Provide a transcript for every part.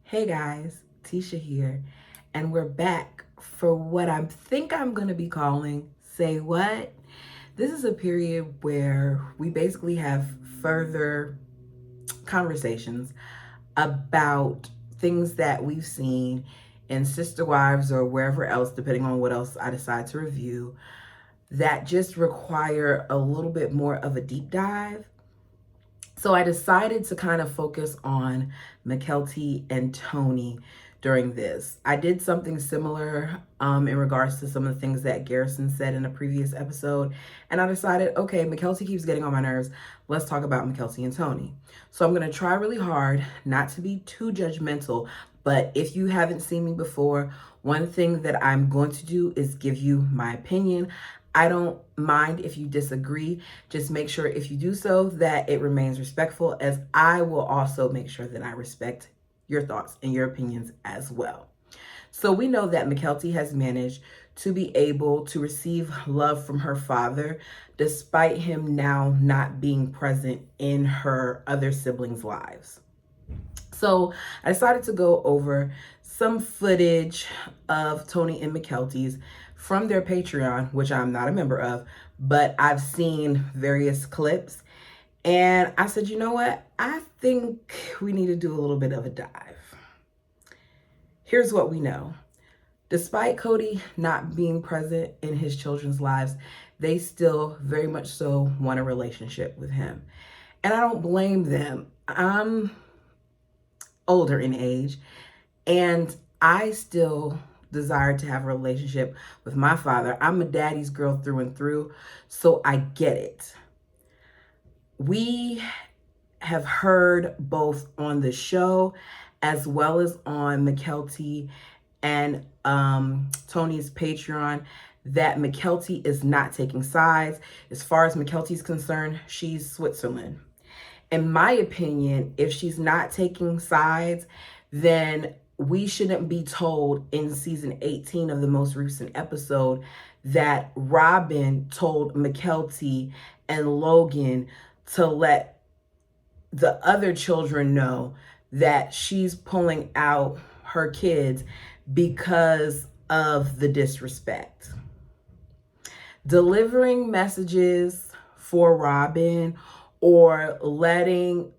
Hey guys, Tisha here, and we're back for what I think I'm going to be calling Say What? This is a period where we basically have further conversations about things that we've seen in Sister Wives or wherever else, depending on what else I decide to review, that just require a little bit more of a deep dive. So I decided to kind of focus on Mykelti and Tony during this. I did something similar in regards to some of the things that Garrison said in a previous episode. And I decided, okay, Mykelti keeps getting on my nerves. Let's talk about Mykelti and Tony. So I'm going to try really hard not to be too judgmental. But if you haven't seen me before, one thing that I'm going to do is give you my opinion. I don't mind if you disagree. Just make sure if you do so that it remains respectful, as I will also make sure that I respect your thoughts and your opinions as well. So we know that Mykelti has managed to be able to receive love from her father despite him now not being present in her other siblings' lives. So I decided to go over some footage of Tony and Mykelti's from their Patreon, which I'm not a member of, but I've seen various clips. And I said, you know what? I think we need to do a little bit of a dive. Here's what we know. Despite Cody not being present in his children's lives, they still very much so want a relationship with him. And I don't blame them. I'm older in age, and I still desire to have a relationship with my father. I'm a daddy's girl through and through, so I get it. We have heard both on the show as well as on Mykelti and Tony's Patreon that Mykelti is not taking sides. As far as Mykelti's concerned, she's Switzerland. In my opinion, if she's not taking sides, then we shouldn't be told in season 18 of the most recent episode that Robyn told Mykelti and Logan to let the other children know that she's pulling out her kids because of the disrespect. Delivering messages for Robyn or letting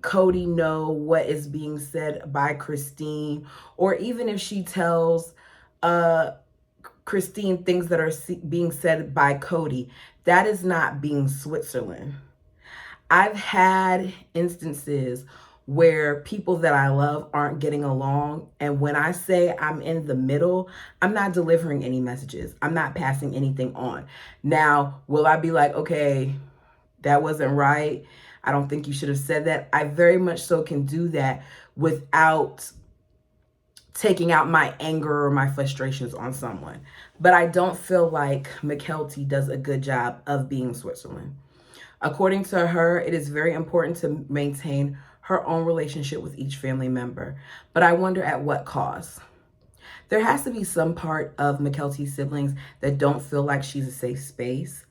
Cody know what is being said by Christine, or even if she tells Christine things that are being said by Cody, that is not being Switzerland. I've had instances where people that I love aren't getting along. And when I say I'm in the middle, I'm not delivering any messages. I'm not passing anything on. Now, will I be like, okay, that wasn't right, I don't think you should have said that? I very much so can do that without taking out my anger or my frustrations on someone. But I don't feel like Mykelti does a good job of being Switzerland. According to her, it is very important to maintain her own relationship with each family member. But I wonder at what cost. There has to be some part of Mykelti's siblings that don't feel like she's a safe space,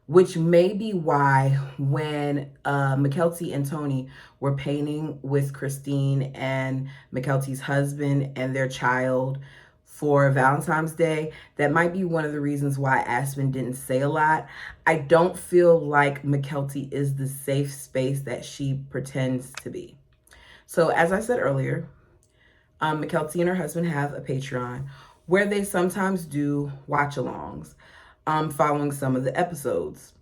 which may be why when Mykelti and Tony were painting with Christine and Mykelti's husband and their child for Valentine's Day, that might be one of the reasons why Aspen didn't say a lot. I don't feel like Mykelti is the safe space that she pretends to be. So as I said earlier, Mykelti and her husband have a Patreon where they sometimes do watch-alongs following some of the episodes.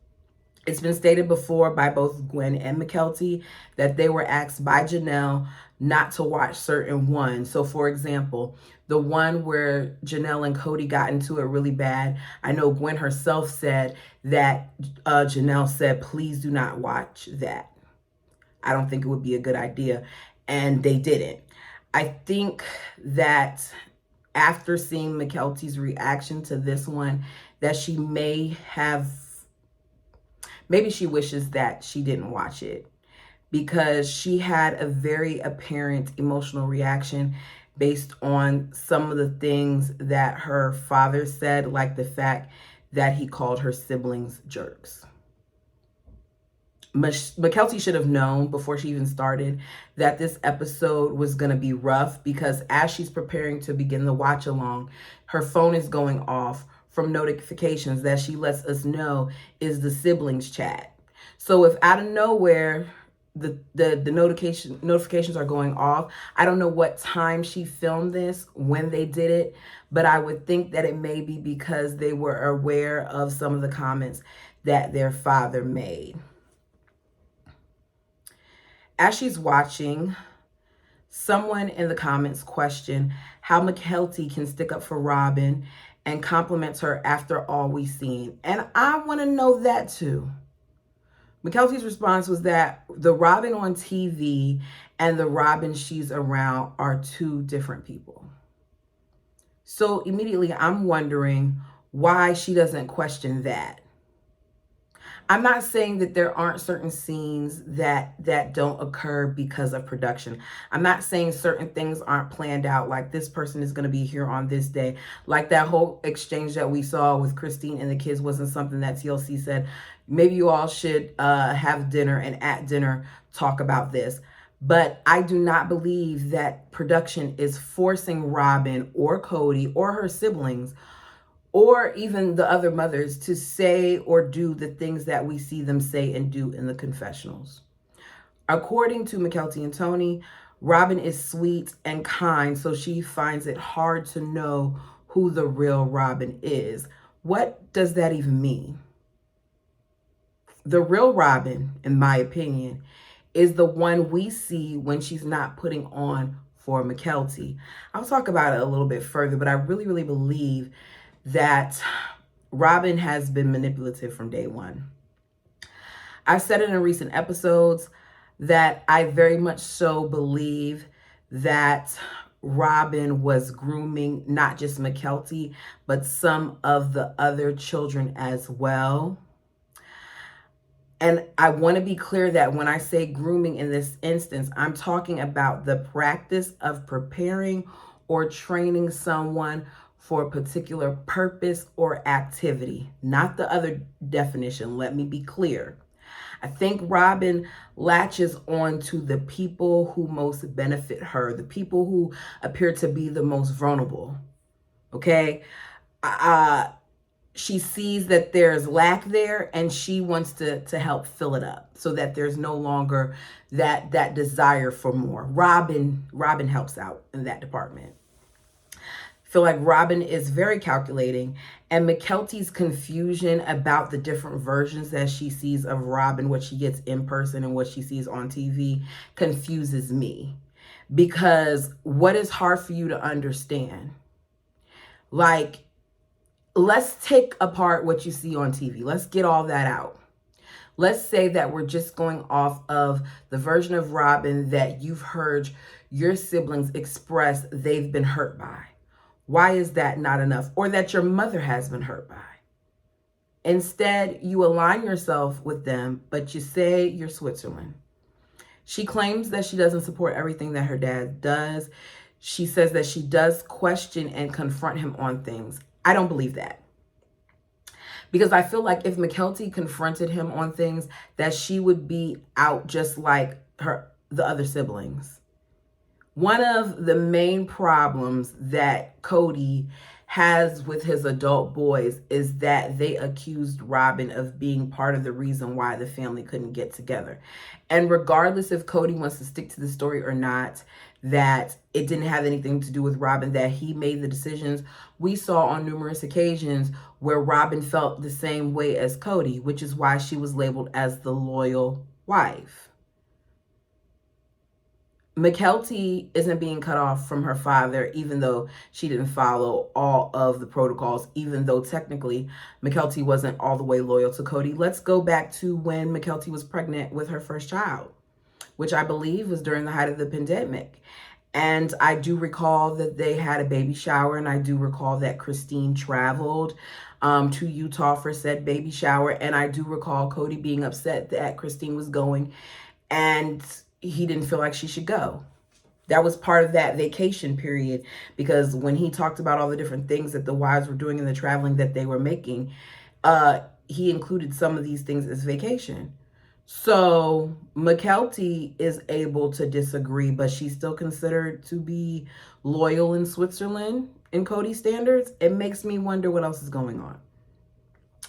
It's been stated before by both Gwen and Mykelti that they were asked by Janelle not to watch certain ones. So for example, the one where Janelle and Cody got into it really bad, I know Gwen herself said that Janelle said, please do not watch that. I don't think it would be a good idea. And they didn't. I think that after seeing Mykelti's reaction to this one, that she maybe she wishes that she didn't watch it, because she had a very apparent emotional reaction based on some of the things that her father said, like the fact that he called her siblings jerks. Mykelti should have known before she even started that this episode was going to be rough, because as she's preparing to begin the watch along, her phone is going off from notifications that she lets us know is the siblings chat. So if out of nowhere the notifications are going off, I don't know what time she filmed this, when they did it, but I would think that it may be because they were aware of some of the comments that their father made. As she's watching, someone in the comments questioned how Mykelti can stick up for Robyn and compliments her after all we've seen. And I want to know that too. Mykelti's response was that the Robyn on TV and the Robyn she's around are two different people. So immediately I'm wondering why she doesn't question that. I'm not saying that there aren't certain scenes that don't occur because of production. I'm not saying certain things aren't planned out, like this person is going to be here on this day. Like that whole exchange that we saw with Christine and the kids wasn't something that TLC said, maybe you all should have dinner, and at dinner talk about this. But I do not believe that production is forcing Robyn or Cody or her siblings or even the other mothers to say or do the things that we see them say and do in the confessionals. According to Mykelti and Tony, Robyn is sweet and kind, so she finds it hard to know who the real Robyn is. What does that even mean? The real Robyn, in my opinion, is the one we see when she's not putting on for Mykelti. I'll talk about it a little bit further, but I really, really believe that Robyn has been manipulative from day one. I've said it in recent episodes that I very much so believe that Robyn was grooming not just Mykelti, but some of the other children as well. And I want to be clear that when I say grooming in this instance, I'm talking about the practice of preparing or training someone for a particular purpose or activity, not the other definition. Let me be clear. I think Robyn latches on to the people who most benefit her, the people who appear to be the most vulnerable. Okay? She sees that there's lack there, and she wants to help fill it up so that there's no longer that desire for more. Robyn helps out in that department. Feel like Robyn is very calculating, and Mykelti's confusion about the different versions that she sees of Robyn, what she gets in person and what she sees on TV, confuses me. Because what is hard for you to understand? Like, let's take apart what you see on TV. Let's get all that out. Let's say that we're just going off of the version of Robyn that you've heard your siblings express they've been hurt by. Why is that not enough? Or that your mother has been hurt by. Instead, you align yourself with them, but you say you're Switzerland. She claims that she doesn't support everything that her dad does. She says that she does question and confront him on things. I don't believe that. Because I feel like if Mykelti confronted him on things, that she would be out just like the other siblings. One of the main problems that Cody has with his adult boys is that they accused Robyn of being part of the reason why the family couldn't get together. And regardless if Cody wants to stick to the story or not, that it didn't have anything to do with Robyn, that he made the decisions, we saw on numerous occasions where Robyn felt the same way as Cody, which is why she was labeled as the loyal wife. Mykelti isn't being cut off from her father, even though she didn't follow all of the protocols, even though technically Mykelti wasn't all the way loyal to Cody. Let's go back to when Mykelti was pregnant with her first child, which I believe was during the height of the pandemic. And I do recall that they had a baby shower, and I do recall that Christine traveled to Utah for said baby shower. And I do recall Cody being upset that Christine was going, and he didn't feel like she should go. That was part of that vacation period, because when he talked about all the different things that the wives were doing and the traveling that they were making, he included some of these things as vacation. So Mykelti is able to disagree, but she's still considered to be loyal in Switzerland in Cody's standards. It makes me wonder what else is going on.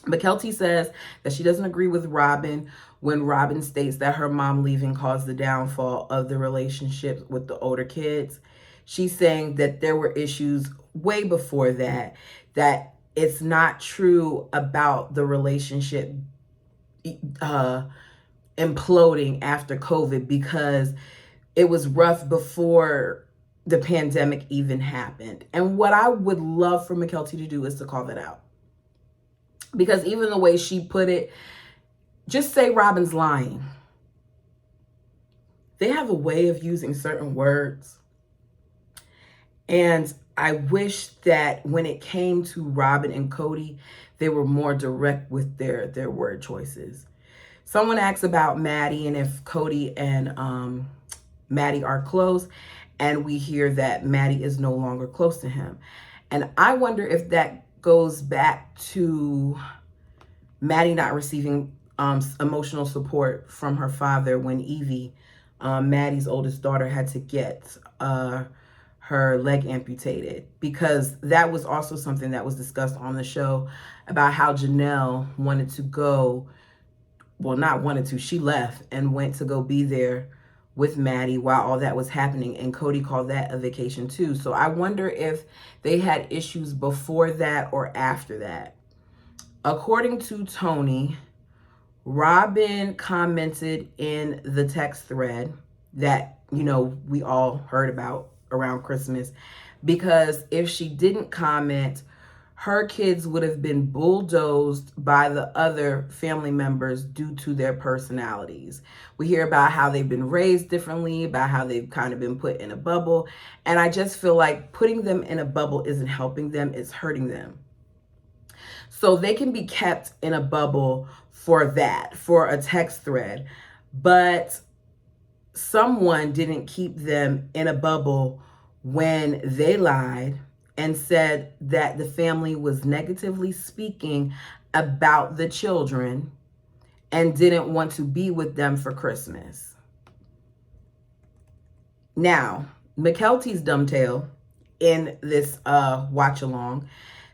Mykelti says that she doesn't agree with Robyn when Robyn states that her mom leaving caused the downfall of the relationship with the older kids. She's saying that there were issues way before that, that it's not true about the relationship imploding after COVID because it was rough before the pandemic even happened. And what I would love for Mykelti to do is to call that out. Because even the way she put it, just say Robyn's lying. They have a way of using certain words. And I wish that when it came to Robyn and Cody, they were more direct with their word choices. Someone asks about Maddie and if Cody and Maddie are close, and we hear that Maddie is no longer close to him. And I wonder if that goes back to Maddie not receiving emotional support from her father when Evie, Maddie's oldest daughter, had to get her leg amputated, because that was also something that was discussed on the show about how Janelle wanted to go, well, not wanted to, she left and went to go be there with Maddie while all that was happening, and Cody called that a vacation too. So I wonder if they had issues before that or after that. According to Tony, Robyn commented in the text thread that, we all heard about around Christmas, because if she didn't comment, her kids would have been bulldozed by the other family members due to their personalities. We hear about how they've been raised differently, about how they've kind of been put in a bubble. And I just feel like putting them in a bubble isn't helping them, it's hurting them. So they can be kept in a bubble for that, for a text thread. But someone didn't keep them in a bubble when they lied and said that the family was negatively speaking about the children and didn't want to be with them for Christmas. Now, Mykelti's dumbtail in this watch along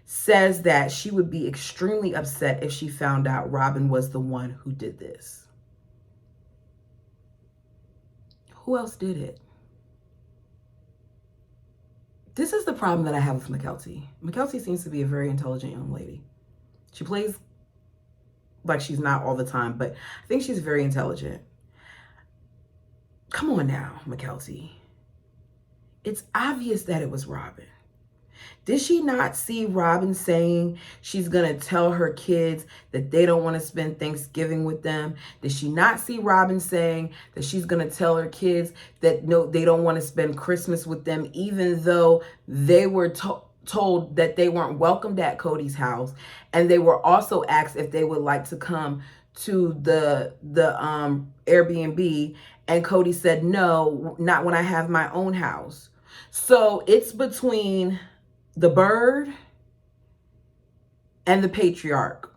says that she would be extremely upset if she found out Robyn was the one who did this. Who else did it? This is the problem that I have with Mykelti. Mykelti seems to be a very intelligent young lady. She plays like she's not all the time, but I think she's very intelligent. Come on now, Mykelti. It's obvious that it was Robyn. Did she not see Robyn saying she's going to tell her kids that they don't want to spend Thanksgiving with them? Did she not see Robyn saying that she's going to tell her kids that no, they don't want to spend Christmas with them, even though they were told that they weren't welcomed at Cody's house, and they were also asked if they would like to come to the Airbnb, and Cody said no, not when I have my own house. So it's between the bird and the patriarch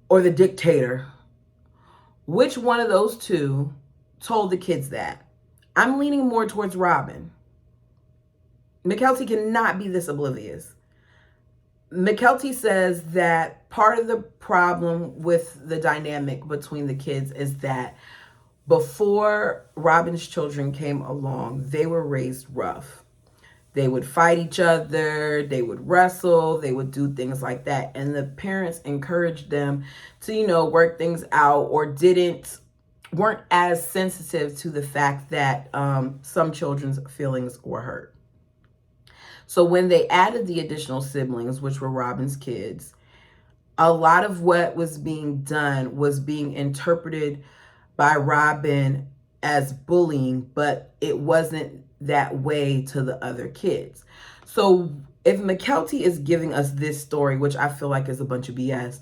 or the dictator. Which one of those two told the kids that? I'm leaning more towards Robyn. Mykelti cannot be this oblivious. Mykelti says that part of the problem with the dynamic between the kids is that before Robyn's children came along, they were raised rough. They would fight each other, they would wrestle, they would do things like that. And the parents encouraged them to, work things out, or weren't as sensitive to the fact that some children's feelings were hurt. So when they added the additional siblings, which were Robyn's kids, a lot of what was being done was being interpreted by Robyn as bullying, but it wasn't that way to the other kids. So if Mykelti is giving us this story, which I feel like is a bunch of BS,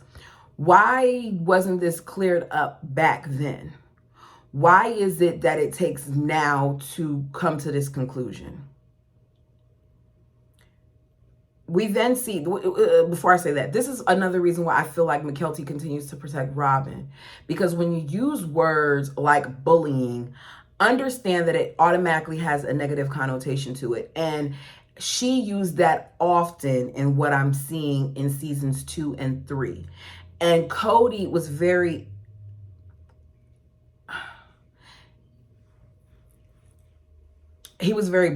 why wasn't this cleared up back then? Why is it that it takes now to come to this conclusion? We then see, before I say that, this is another reason why I feel like Mykelti continues to protect Robyn. Because when you use words like bullying, understand that it automatically has a negative connotation to it. And she used that often in what I'm seeing in seasons 2 and 3. And Cody was very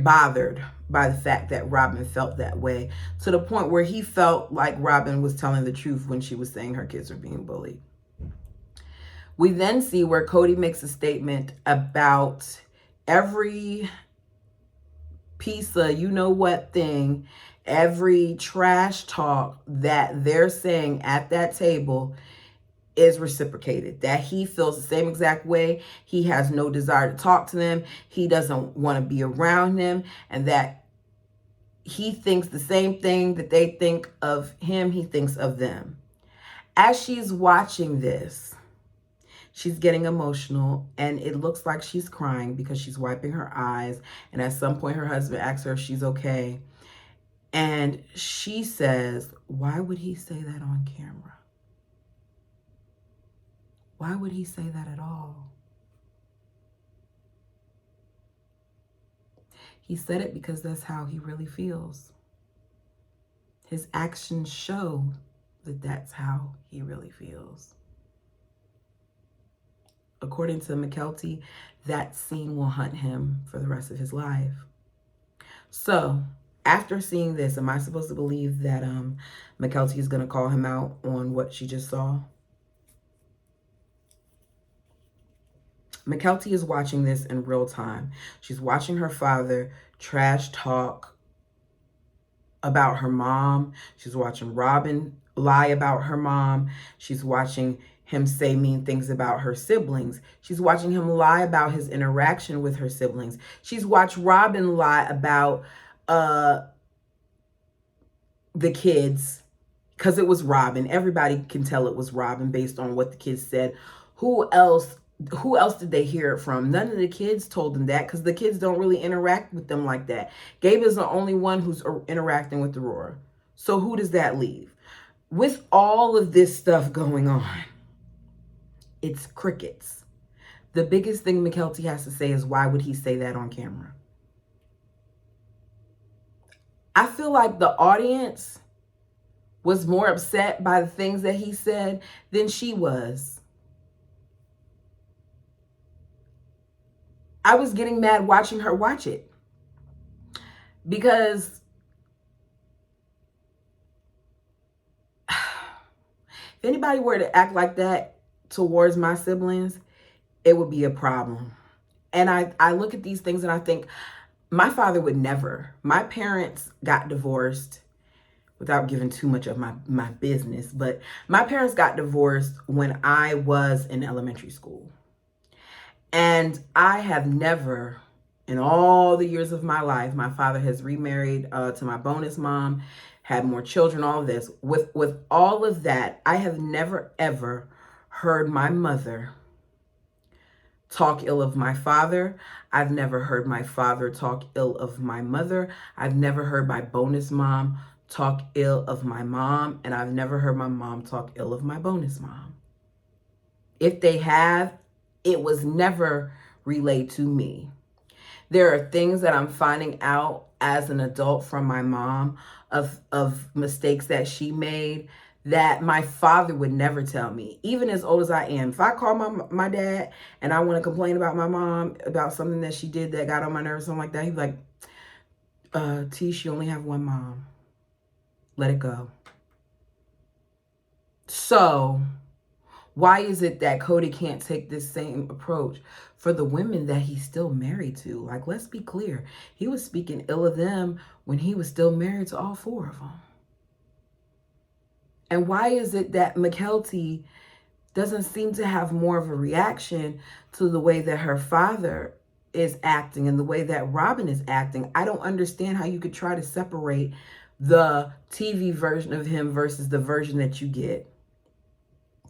bothered by the fact that Robyn felt that way, to the point where he felt like Robyn was telling the truth when she was saying her kids were being bullied. We then see where Cody makes a statement about every piece of you know what thing, every trash talk that they're saying at that table is reciprocated, that he feels the same exact way. He has no desire to talk to them. He doesn't want to be around them, and that he thinks the same thing that they think of him, he thinks of them. As she's watching this, she's getting emotional, and it looks like she's crying because she's wiping her eyes. And at some point, her husband asks her if she's okay. And she says, why would he say that on camera? Why would he say that at all? He said it because that's how he really feels. His actions show that that's how he really feels. According to Mykelti, that scene will haunt him for the rest of his life. So, after seeing this, am I supposed to believe that Mykelti is going to call him out on what she just saw? Mykelti is watching this in real time. She's watching her father trash talk about her mom. She's watching Robyn lie about her mom. She's watching him say mean things about her siblings. She's watching him lie about his interaction with her siblings. She's watched Robyn lie about the kids, because it was Robyn. Everybody can tell it was Robyn based on what the kids said. Who else did they hear it from? None of the kids told them that, because the kids don't really interact with them like that. Gabe is the only one who's interacting with Aurora. So who does that leave? With all of this stuff going on, it's crickets. The biggest thing Mykelti has to say is, why would he say that on camera? I feel like the audience was more upset by the things that he said than she was. I was getting mad watching her watch it, because if anybody were to act like that towards my siblings, it would be a problem. And I look at these things and I think, my father would never. My parents got divorced, without giving too much of my business, but my parents got divorced when I was in elementary school. And I have never, in all the years of my life, my father has remarried to my bonus mom, had more children, all of this. With all of that, I have never, ever heard my mother talk ill of my father. I've never heard my father talk ill of my mother. I've never heard my bonus mom talk ill of my mom. And I've never heard my mom talk ill of my bonus mom. If they have, it was never relayed to me. There are things that I'm finding out as an adult from my mom of mistakes that she made that my father would never tell me, even as old as I am. If I call my dad and I want to complain about my mom, about something that she did that got on my nerves, something like that, he'd be like, T, she only have one mom. Let it go. So why is it that Cody can't take this same approach for the women that he's still married to? Like, let's be clear. He was speaking ill of them when he was still married to all 4 of them. And why is it that Mykelti doesn't seem to have more of a reaction to the way that her father is acting and the way that Robyn is acting? I don't understand how you could try to separate the TV version of him versus the version that you get.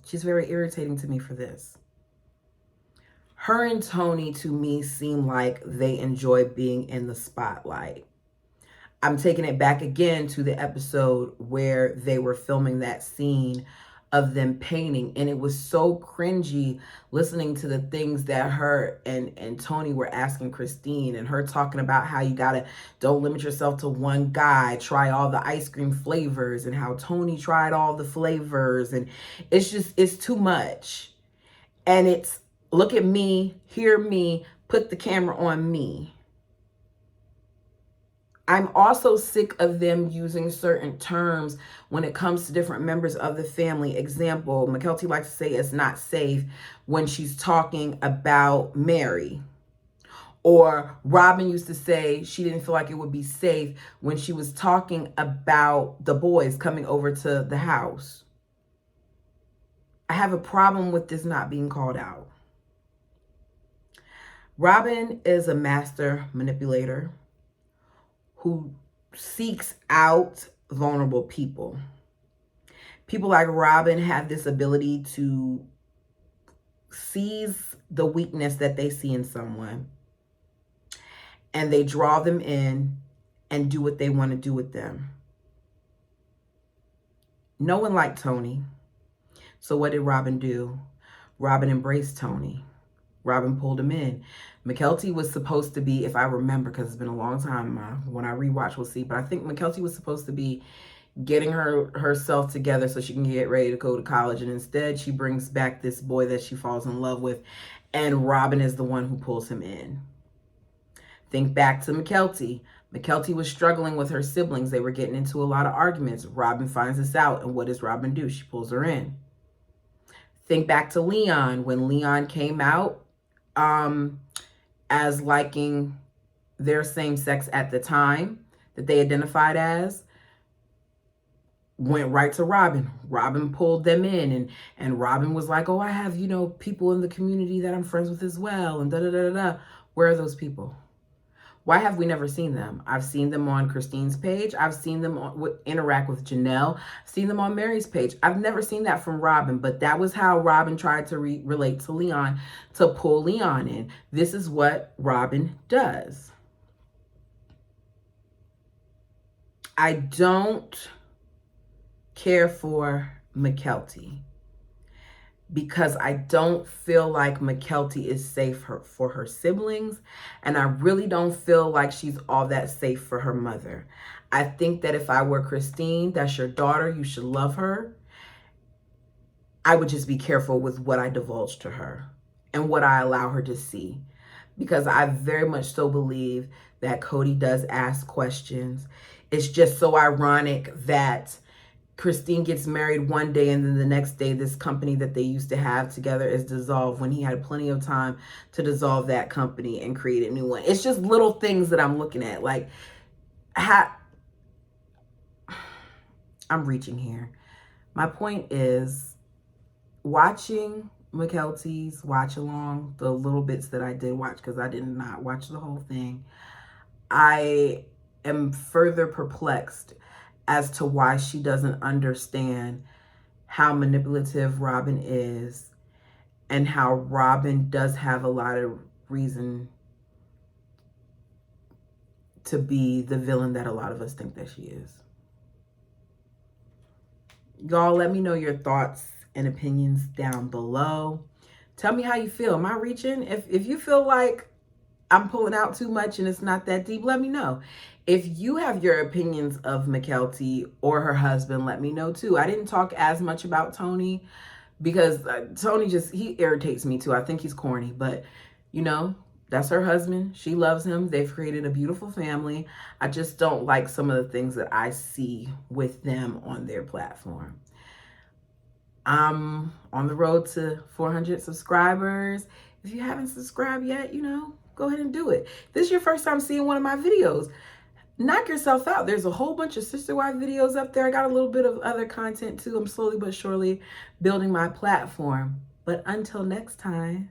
She's very irritating to me for this. Her and Tony, to me, seem like they enjoy being in the spotlight. I'm taking it back again to the episode where they were filming that scene of them painting, and it was so cringy listening to the things that her and Tony were asking Christine, and her talking about how you gotta don't limit yourself to one guy, try all the ice cream flavors, and how Tony tried all the flavors, and it's too much. And it's look at me, hear me, put the camera on me. I'm also sick of them using certain terms when it comes to different members of the family. Example, Mykelti likes to say it's not safe when she's talking about Mary. Or Robyn used to say she didn't feel like it would be safe when she was talking about the boys coming over to the house. I have a problem with this not being called out. Robyn is a master manipulator who seeks out vulnerable people. People like Robyn have this ability to seize the weakness that they see in someone, and they draw them in and do what they want to do with them. No one liked Tony. So what did Robyn do? Robyn embraced Tony. Robyn pulled him in. Mykelti was supposed to be, if I remember, because it's been a long time, when I rewatch, we'll see. But I think Mykelti was supposed to be getting herself together so she can get ready to go to college. And instead, she brings back this boy that she falls in love with. And Robyn is the one who pulls him in. Think back to Mykelti. Mykelti was struggling with her siblings. They were getting into a lot of arguments. Robyn finds this out. And what does Robyn do? She pulls her in. Think back to Leon. When Leon came out as liking their same sex at the time that they identified as, went right to Robyn. Robyn pulled them in, and Robyn was like, oh, I have, people in the community that I'm friends with as well, and da-da-da-da-da. Where are those people? Why have we never seen them? I've seen them on Christine's page. I've seen them interact with Janelle. I've seen them on Mary's page. I've never seen that from Robyn, but that was how Robyn tried to relate to Leon, to pull Leon in. This is what Robyn does. I don't care for Mykelti because I don't feel like Mykelti is safe for her siblings, and I really don't feel like she's all that safe for her mother. I think that if I were Christine, that's your daughter, you should love her. I would just be careful with what I divulge to her and what I allow her to see, because I very much so believe that Cody does ask questions. It's just so ironic that Christine gets married one day and then the next day this company that they used to have together is dissolved when he had plenty of time to dissolve that company and create a new one. It's just little things that I'm looking at. Like, I'm reaching here. My point is, watching Mykelti's watch along, the little bits that I did watch, because I did not watch the whole thing, I am further perplexed as to why she doesn't understand how manipulative Robyn is, and how Robyn does have a lot of reason to be the villain that a lot of us think that she is. Y'all, let me know your thoughts and opinions down below. Tell me how you feel. Am I reaching? If you feel like I'm pulling out too much and it's not that deep, let me know. If you have your opinions of Mykelti or her husband, let me know too. I didn't talk as much about Tony because Tony he irritates me too. I think he's corny, but that's her husband. She loves him. They've created a beautiful family. I just don't like some of the things that I see with them on their platform. I'm on the road to 400 subscribers. If you haven't subscribed yet, go ahead and do it. If this is your first time seeing one of my videos, knock yourself out. There's a whole bunch of sister wife videos up there. I got a little bit of other content too. I'm slowly but surely building my platform. But until next time.